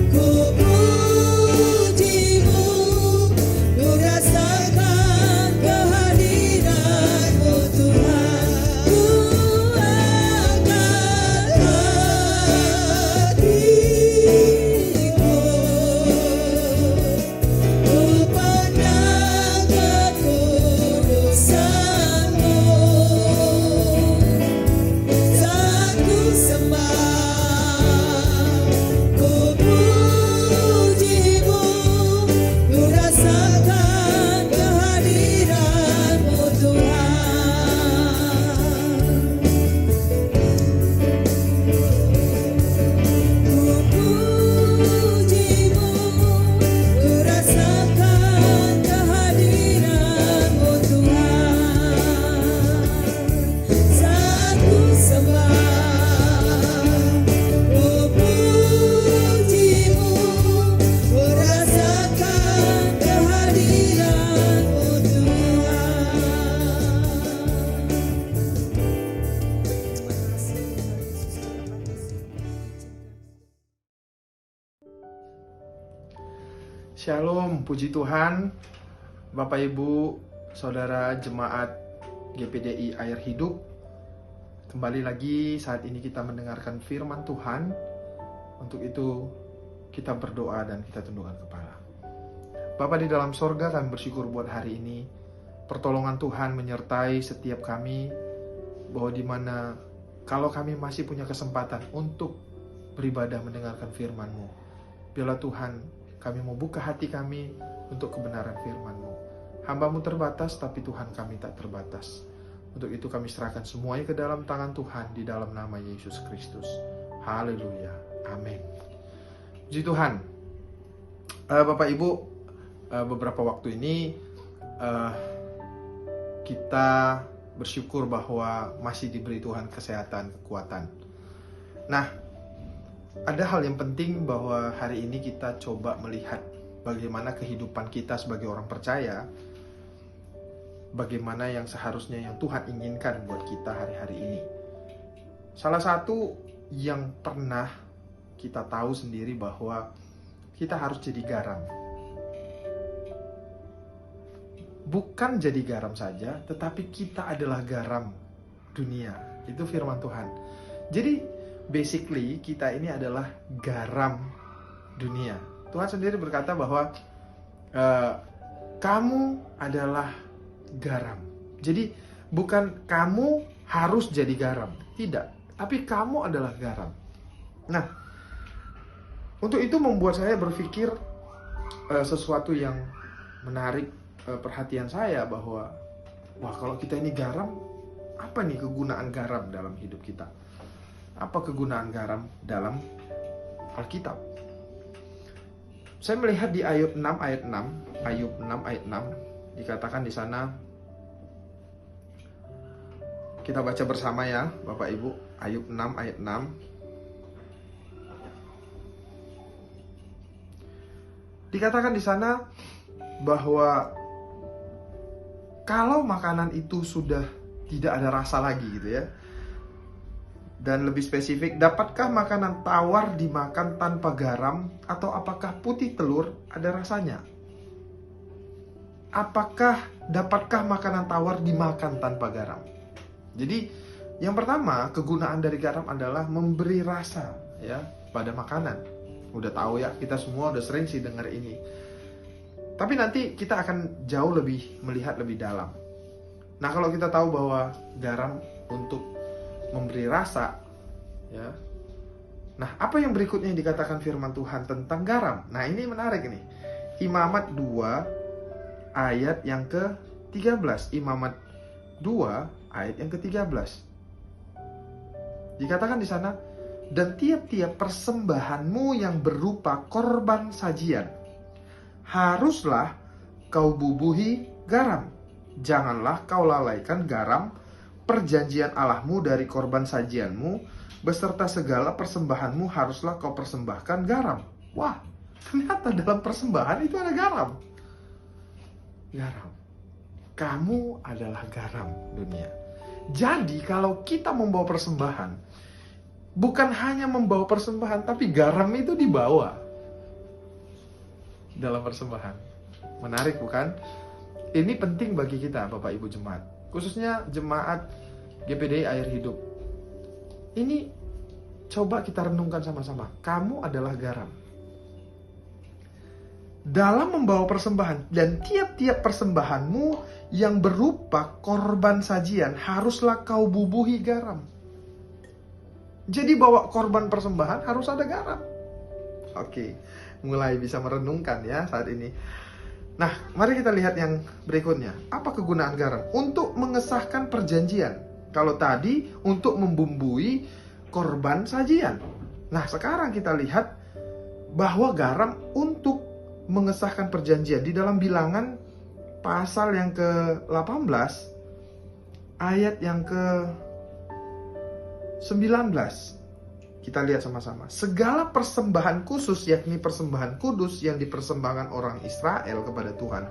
Ku pujimu, ku rasakan Puji Tuhan, Bapak Ibu, Saudara Jemaat GPDI Air Hidup. Kembali lagi saat ini kita mendengarkan firman Tuhan. Untuk itu kita berdoa dan kita tundukkan kepala. Bapa di dalam sorga, kami bersyukur buat hari ini. Pertolongan Tuhan menyertai setiap kami, bahwa di mana kalau kami masih punya kesempatan untuk beribadah mendengarkan firman-Mu, biarlah Tuhan kami mau buka hati kami untuk kebenaran firman-Mu. Hamba-Mu terbatas, tapi Tuhan kami tak terbatas. Untuk itu kami serahkan semuanya ke dalam tangan Tuhan, di dalam nama Yesus Kristus. Haleluya. Amin. Puji Tuhan. Bapak Ibu, beberapa waktu ini kita bersyukur bahwa masih diberi Tuhan kesehatan, kekuatan. Nah, ada hal yang penting bahwa hari ini kita coba melihat bagaimana kehidupan kita sebagai orang percaya, bagaimana yang seharusnya yang Tuhan inginkan buat kita hari-hari ini. Salah satu yang pernah kita tahu sendiri bahwa kita harus jadi garam. Bukan jadi garam saja, tetapi kita adalah garam dunia. Itu firman Tuhan. Jadi basically kita ini adalah garam dunia. Tuhan sendiri berkata bahwa kamu adalah garam. Jadi bukan kamu harus jadi garam, tidak. Tapi kamu adalah garam. Nah, untuk itu membuat saya berpikir sesuatu yang menarik perhatian saya, bahwa wah, kalau kita ini garam, apa nih kegunaan garam dalam hidup kita? Apa kegunaan garam dalam Alkitab? Saya melihat di Ayub 6 ayat 6, Ayub 6 ayat 6, dikatakan di sana, kita baca bersama ya, Bapak Ibu, Ayub 6 ayat 6. Dikatakan di sana bahwa kalau makanan itu sudah tidak ada rasa lagi gitu ya. Dan lebih spesifik, dapatkah makanan tawar dimakan tanpa garam, atau apakah putih telur ada rasanya? Dapatkah makanan tawar dimakan tanpa garam? Jadi, yang pertama, kegunaan dari garam adalah memberi rasa ya pada makanan. Udah tahu ya, kita semua udah sering sih dengar ini. Tapi nanti kita akan jauh lebih melihat lebih dalam. Nah, kalau kita tahu bahwa garam untuk memberi rasa, ya. Nah, apa yang berikutnya yang dikatakan firman Tuhan tentang garam? Nah, ini menarik nih. Imamat 2 ayat yang ke-13. Imamat 2 ayat yang ke-13. Dikatakan di sana, dan tiap-tiap persembahanmu yang berupa korban sajian, haruslah kau bubuhi garam. Janganlah kau lalaikan garam perjanjian Allahmu dari korban sajianmu, beserta segala persembahanmu haruslah kau persembahkan garam. Wah, ternyata dalam persembahan itu ada garam. Garam. Kamu adalah garam dunia. Jadi kalau kita membawa persembahan, bukan hanya membawa persembahan, tapi garam itu dibawa dalam persembahan. Menarik bukan? Ini penting bagi kita, Bapak Ibu Jemaat, khususnya Jemaat GPDI Air Hidup. Ini coba kita renungkan sama-sama. Kamu adalah garam. Dalam membawa persembahan, dan tiap-tiap persembahanmu yang berupa korban sajian, haruslah kau bubuhi garam. Jadi bawa korban persembahan harus ada garam. Oke, mulai bisa merenungkan ya saat ini. Nah, mari kita lihat yang berikutnya. Apa kegunaan garam? Untuk mengesahkan perjanjian. Kalau tadi untuk membumbui korban sajian. Nah, sekarang kita lihat bahwa garam untuk mengesahkan perjanjian. Di dalam Bilangan pasal yang ke-18 ayat yang ke-19. Kita lihat sama-sama. Segala persembahan khusus, yakni persembahan kudus yang dipersembahkan orang Israel kepada Tuhan,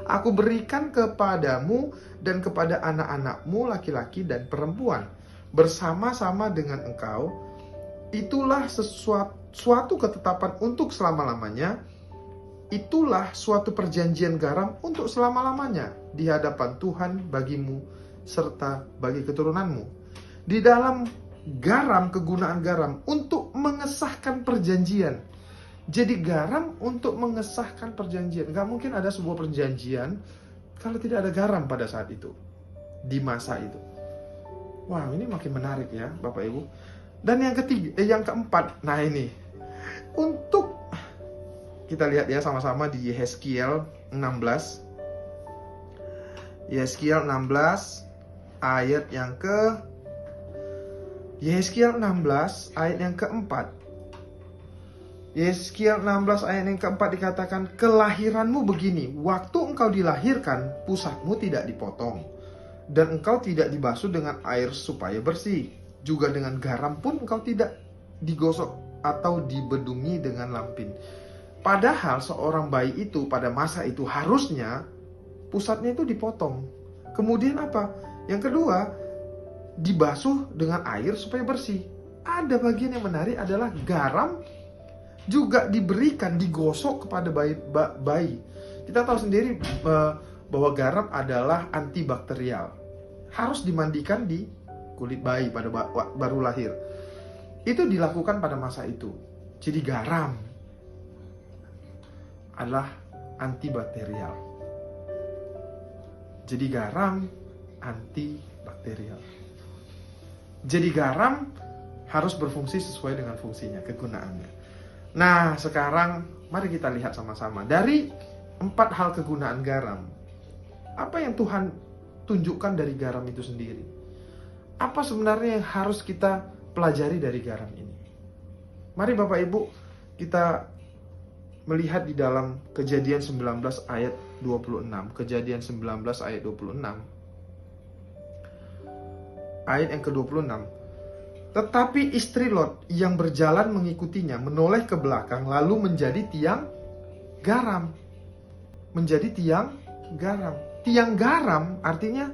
aku berikan kepadamu dan kepada anak-anakmu laki-laki dan perempuan, bersama-sama dengan engkau. Itulah suatu ketetapan untuk selama-lamanya itulah suatu perjanjian garam untuk selama-lamanya di hadapan Tuhan bagimu serta bagi keturunanmu. Di dalam garam, kegunaan garam untuk mengesahkan perjanjian. Jadi garam untuk mengesahkan perjanjian. Gak mungkin ada sebuah perjanjian kalau tidak ada garam pada saat itu, di masa itu. Wah, ini makin menarik ya Bapak Ibu. Dan yang keempat, nah ini untuk kita lihat ya sama-sama di Yehezkiel 16. Yehezkiel 16 ayat yang Yehezkiel 16 ayat yang keempat. Yehezkiel 16 ayat yang keempat dikatakan, kelahiranmu begini, waktu engkau dilahirkan, pusatmu tidak dipotong, dan engkau tidak dibasuh dengan air supaya bersih. Juga dengan garam pun engkau tidak digosok atau dibedungi dengan lampin. Padahal seorang bayi itu pada masa itu harusnya pusatnya itu dipotong. Kemudian apa? Yang kedua, dibasuh dengan air supaya bersih. Ada bagian yang menarik adalah garam juga diberikan, digosok kepada bayi. Kita tahu sendiri bahwa garam adalah antibakterial. Harus dimandikan di kulit bayi pada baru lahir. Itu dilakukan pada masa itu. Jadi garam adalah antibakterial. Jadi garam antibakterial. Jadi garam harus berfungsi sesuai dengan fungsinya, kegunaannya. Nah, sekarang mari kita lihat sama-sama. Dari 4 hal kegunaan garam, apa yang Tuhan tunjukkan dari garam itu sendiri? Apa sebenarnya yang harus kita pelajari dari garam ini? Mari Bapak Ibu kita melihat di dalam Kejadian 19 ayat 26. Kejadian 19 ayat 26. Ayat yang ke-26. Tetapi istri Lot yang berjalan mengikutinya menoleh ke belakang lalu menjadi tiang garam. Menjadi tiang garam. Tiang garam artinya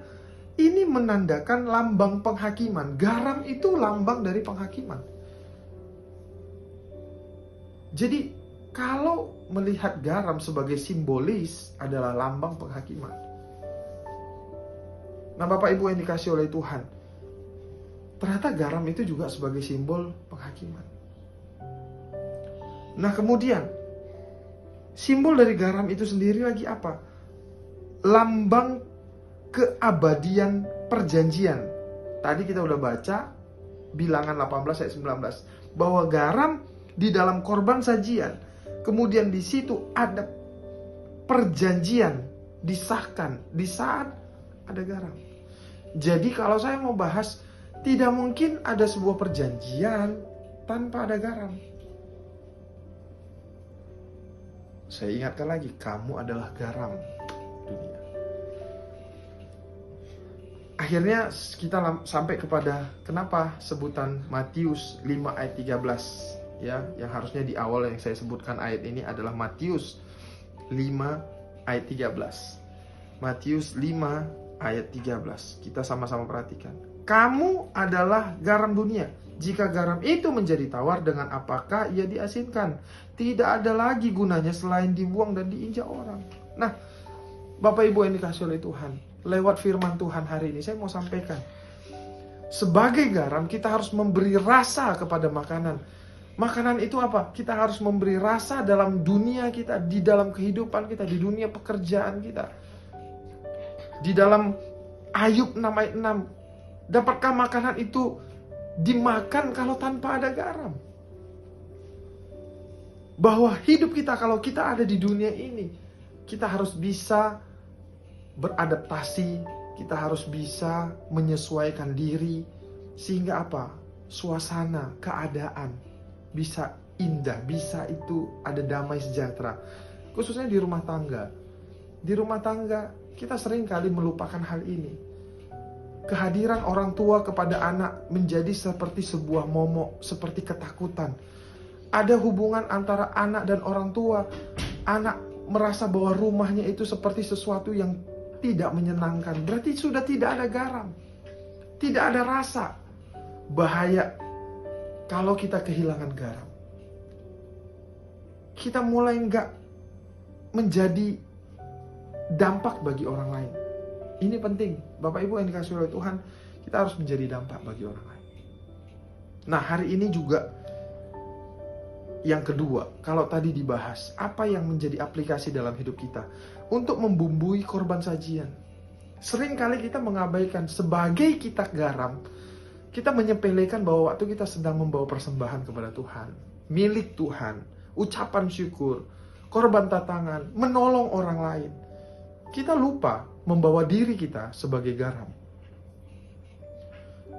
ini menandakan lambang penghakiman. Garam itu lambang dari penghakiman. Jadi kalau melihat garam sebagai simbolis adalah lambang penghakiman. Nah Bapak Ibu yang dikasih oleh Tuhan, ternyata garam itu juga sebagai simbol penghakiman. Nah kemudian, simbol dari garam itu sendiri lagi apa? Lambang keabadian perjanjian. Tadi kita udah baca Bilangan 18 ayat 19 bahwa garam di dalam korban sajian. Kemudian di situ ada perjanjian disahkan di saat ada garam. Jadi kalau saya mau bahas, tidak mungkin ada sebuah perjanjian tanpa ada garam. Saya ingatkan lagi, kamu adalah garam dunia. Akhirnya kita sampai kepada kenapa sebutan Matius 5 ayat 13 ya, yang harusnya di awal yang saya sebutkan ayat ini adalah Matius 5 ayat 13. Matius 5 ayat 13. Kita sama-sama perhatikan. Kamu adalah garam dunia. Jika garam itu menjadi tawar, dengan apakah ia diasinkan? Tidak ada lagi gunanya selain dibuang dan diinjak orang. Nah, Bapak Ibu yang dikasih oleh Tuhan, lewat firman Tuhan hari ini saya mau sampaikan, sebagai garam kita harus memberi rasa kepada makanan. Makanan itu apa? Kita harus memberi rasa dalam dunia kita, di dalam kehidupan kita, di dunia pekerjaan kita. Di dalam Ayub 6 ayat 6, dapatkah makanan itu dimakan kalau tanpa ada garam? Bahwa hidup kita, kalau kita ada di dunia ini, kita harus bisa beradaptasi, kita harus bisa menyesuaikan diri, sehingga apa? Suasana, keadaan bisa indah, bisa itu ada damai sejahtera. Khususnya di rumah tangga. Di rumah tangga kita sering kali melupakan hal ini. Kehadiran orang tua kepada anak menjadi seperti sebuah momok, seperti ketakutan. Ada hubungan antara anak dan orang tua. Anak merasa bahwa rumahnya itu seperti sesuatu yang tidak menyenangkan. Berarti sudah tidak ada garam, tidak ada rasa. Bahaya kalau kita kehilangan garam. Kita mulai menjadi dampak bagi orang lain. Ini penting, Bapak Ibu yang dikasihi oleh Tuhan, kita harus menjadi dampak bagi orang lain. Nah, hari ini juga yang kedua, kalau tadi dibahas, apa yang menjadi aplikasi dalam hidup kita untuk membumbui korban sajian. Seringkali kita mengabaikan, sebagai kita garam, kita menyepelekan bahwa waktu kita sedang membawa persembahan kepada Tuhan, milik Tuhan, ucapan syukur, korban tatangan, menolong orang lain, kita lupa membawa diri kita sebagai garam.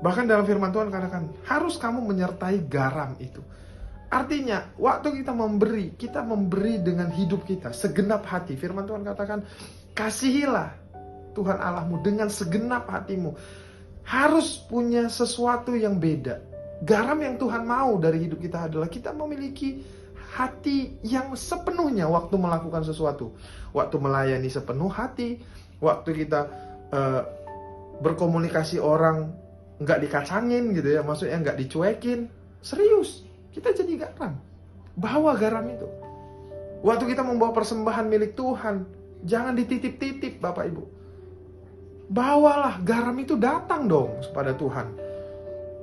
Bahkan dalam firman Tuhan katakan, harus kamu menyertai garam itu. Artinya, waktu kita memberi dengan hidup kita, segenap hati. Firman Tuhan katakan, kasihilah Tuhan Allahmu dengan segenap hatimu. Harus punya sesuatu yang beda. Garam yang Tuhan mau dari hidup kita adalah kita memiliki hati yang sepenuhnya waktu melakukan sesuatu. Waktu melayani sepenuh hati, waktu kita berkomunikasi orang nggak dikacangin gitu ya, maksudnya nggak dicuekin, serius. Kita jadi garam. Bawa garam itu. Waktu kita membawa persembahan milik Tuhan, jangan dititip-titip Bapak Ibu. Bawalah garam itu, datang dong kepada Tuhan.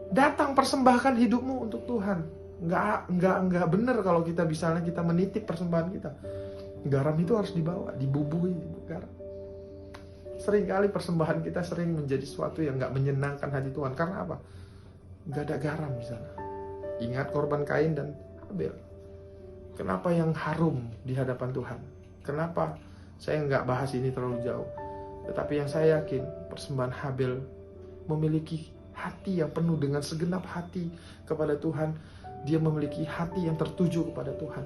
Datang persembahkan hidupmu untuk Tuhan. Nggak benar kalau kita misalnya kita menitip persembahan kita. Garam itu harus dibawa, dibubuhi garam. Seringkali persembahan kita sering menjadi sesuatu yang nggak menyenangkan hati Tuhan. Karena apa? Nggak ada garam di sana. Ingat korban Kain dan Habel. Kenapa yang harum di hadapan Tuhan? Kenapa saya nggak bahas ini terlalu jauh? Tetapi yang saya yakin, persembahan Habel memiliki hati yang penuh dengan segenap hati kepada Tuhan. Dia memiliki hati yang tertuju kepada Tuhan.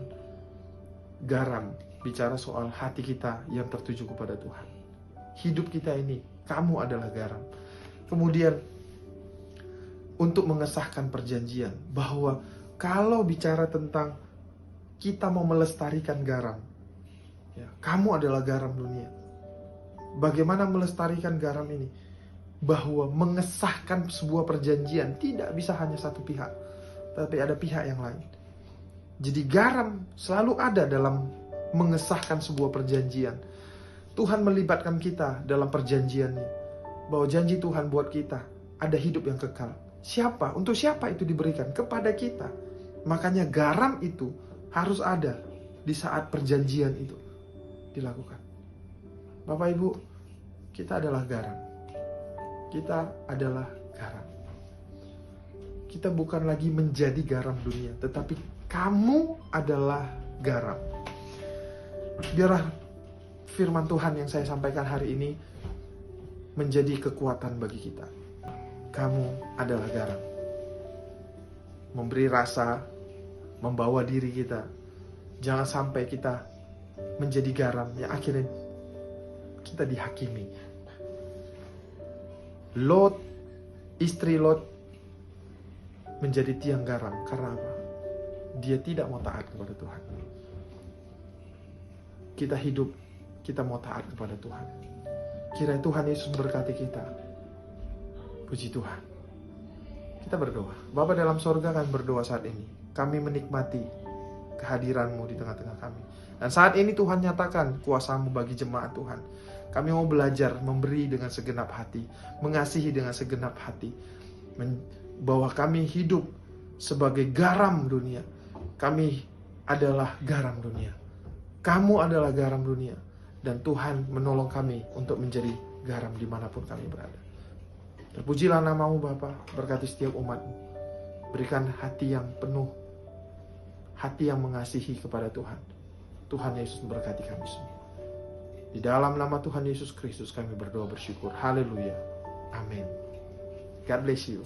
Garam bicara soal hati kita yang tertuju kepada Tuhan. Hidup kita ini, kamu adalah garam. Kemudian, untuk mengesahkan perjanjian, bahwa kalau bicara tentang kita mau melestarikan garam, ya, kamu adalah garam dunia. Bagaimana melestarikan garam ini? Bahwa mengesahkan sebuah perjanjian tidak bisa hanya satu pihak, tapi ada pihak yang lain. Jadi garam selalu ada dalam mengesahkan sebuah perjanjian. Tuhan melibatkan kita dalam perjanjiannya, bahwa janji Tuhan buat kita ada hidup yang kekal. Siapa? Untuk siapa itu diberikan? Kepada kita. Makanya garam itu harus ada di saat perjanjian itu dilakukan. Bapak Ibu, kita adalah garam. Kita adalah garam. Kita bukan lagi menjadi garam dunia, tetapi kamu adalah garam. Biarlah firman Tuhan yang saya sampaikan hari ini menjadi kekuatan bagi kita. Kamu adalah garam. Memberi rasa, membawa diri kita. Jangan sampai kita menjadi garam yang akhirnya kita dihakimi. Lot, istri Lot menjadi tiang garam. Karena apa? Dia tidak mau taat kepada Tuhan. Kita hidup, kita mau taat kepada Tuhan. Kiranya Tuhan Yesus berkati kita. Puji Tuhan. Kita berdoa. Bapa dalam sorga, kami berdoa saat ini. Kami menikmati kehadiran-Mu di tengah-tengah kami. Dan saat ini Tuhan nyatakan kuasa-Mu bagi jemaat Tuhan. Kami mau belajar memberi dengan segenap hati, mengasihi dengan segenap hati, bahwa kami hidup sebagai garam dunia. Kami adalah garam dunia. Kamu adalah garam dunia. Dan Tuhan menolong kami untuk menjadi garam dimanapun kami berada. Terpujilah nama-Mu Bapa, berkati setiap umat-Mu. Berikan hati yang penuh, hati yang mengasihi kepada Tuhan. Tuhan Yesus memberkati kami semua. Di dalam nama Tuhan Yesus Kristus kami berdoa bersyukur. Haleluya. Amin. God bless you.